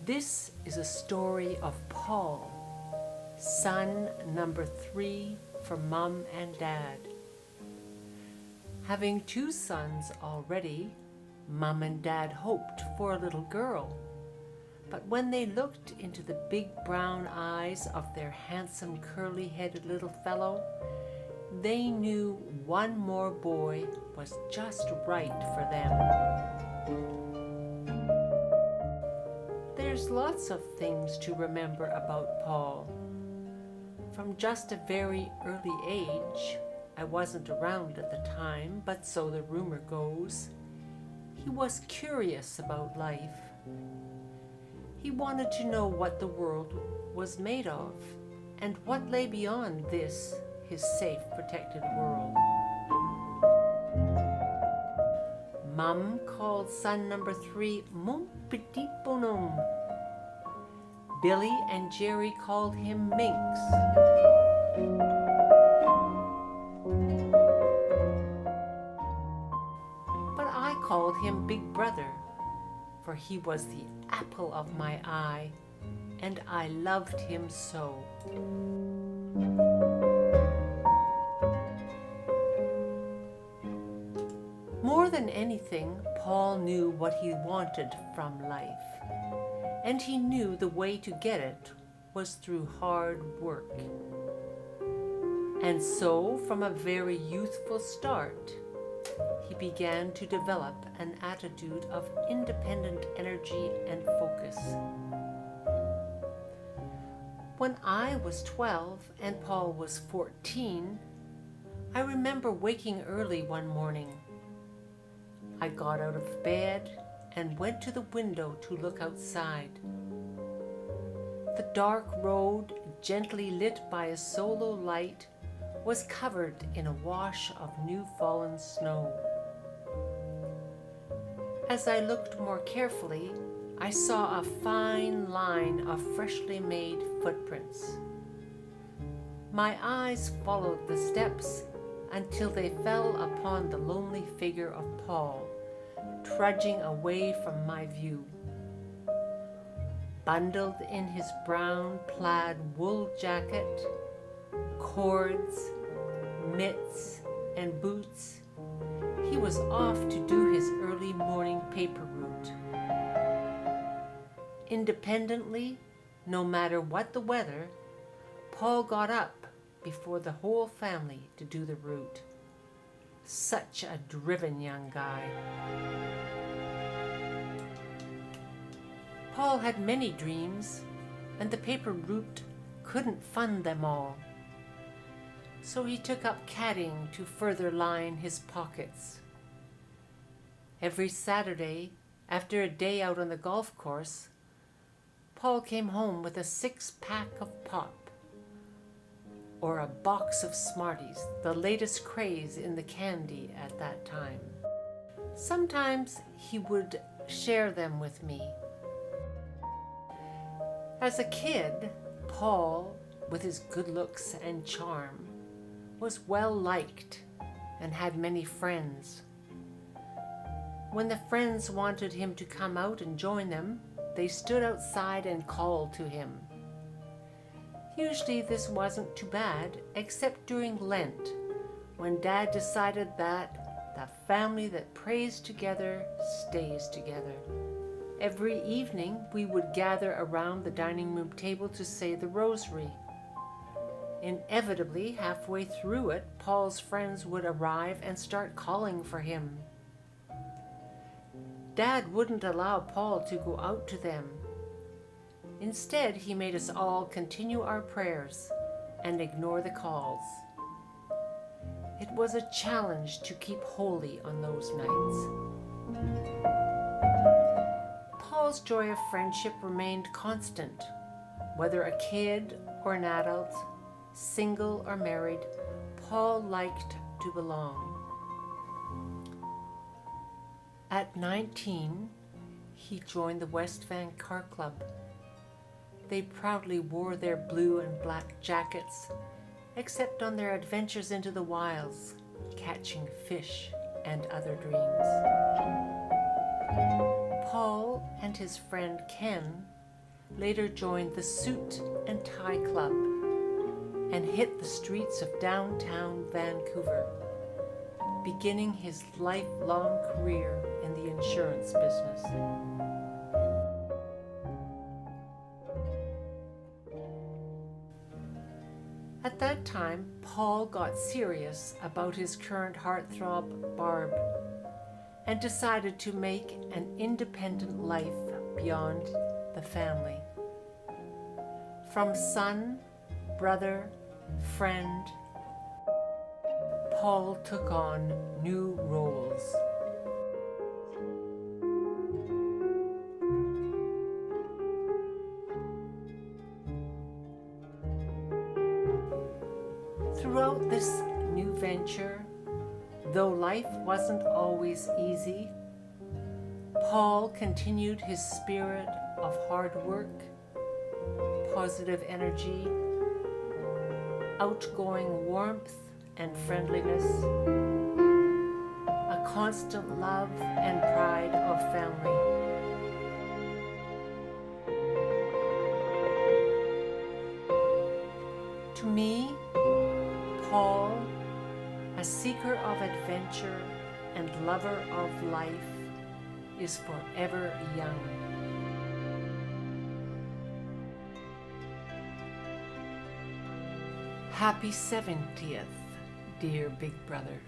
This is a story of Paul, son number 3 for Mom and Dad. Having 2 sons already, Mom and Dad hoped for a little girl. But when they looked into the big brown eyes of their handsome curly-headed little fellow, they knew one more boy was just right for them. There's lots of things to remember about Paul. From just a very early age, I wasn't around at the time, but so the rumor goes, he was curious about life. He wanted to know what the world was made of and what lay beyond this, his safe, protected world. Mum called son number 3 Mon petit bonhomme. Billy and Jerry called him Minx. But I called him Big Brother, for he was the apple of my eye, and I loved him so. More than anything, Paul knew what he wanted from life, and he knew the way to get it was through hard work. And so, from a very youthful start, he began to develop an attitude of independent energy and focus. When I was 12 and Paul was 14, I remember waking early one morning. I got out of bed and went to the window to look outside. The dark road, gently lit by a solo light, was covered in a wash of new-fallen snow. As I looked more carefully, I saw a fine line of freshly made footprints. My eyes followed the steps until they fell upon the lonely figure of Paul, trudging away from my view. Bundled in his brown plaid wool jacket, cords, mitts, and boots, he was off to do his early morning paper route. Independently, no matter what the weather, Paul got up before the whole family to do the route. Such a driven young guy. Paul had many dreams, and the paper route couldn't fund them all. So he took up caddying to further line his pockets. Every Saturday, after a day out on the golf course, Paul came home with a 6-pack of pop, or a box of Smarties, the latest craze in the candy at that time. Sometimes he would share them with me. As a kid, Paul, with his good looks and charm, was well liked and had many friends. When the friends wanted him to come out and join them, they stood outside and called to him. Usually this wasn't too bad, except during Lent, when Dad decided that the family that prays together stays together. Every evening we would gather around the dining room table to say the rosary. Inevitably, halfway through it, Paul's friends would arrive and start calling for him. Dad wouldn't allow Paul to go out to them. Instead, he made us all continue our prayers and ignore the calls. It was a challenge to keep holy on those nights. Paul's joy of friendship remained constant. Whether a kid or an adult, single or married, Paul liked to belong. At 19, he joined the West Van Car Club. They proudly wore their blue and black jackets except on their adventures into the wilds, catching fish and other dreams. Paul and his friend Ken later joined the Suit and Tie Club and hit the streets of downtown Vancouver, beginning his lifelong career in the insurance business. At that time, Paul got serious about his current heartthrob, Barb, and decided to make an independent life beyond the family. From son, brother, friend, Paul took on new roles. Throughout this new venture, though life wasn't always easy, Paul continued his spirit of hard work, positive energy, outgoing warmth and friendliness, a constant love and pride of family. To me, Paul, a seeker of adventure and lover of life, is forever young. Happy 70th, dear big brother.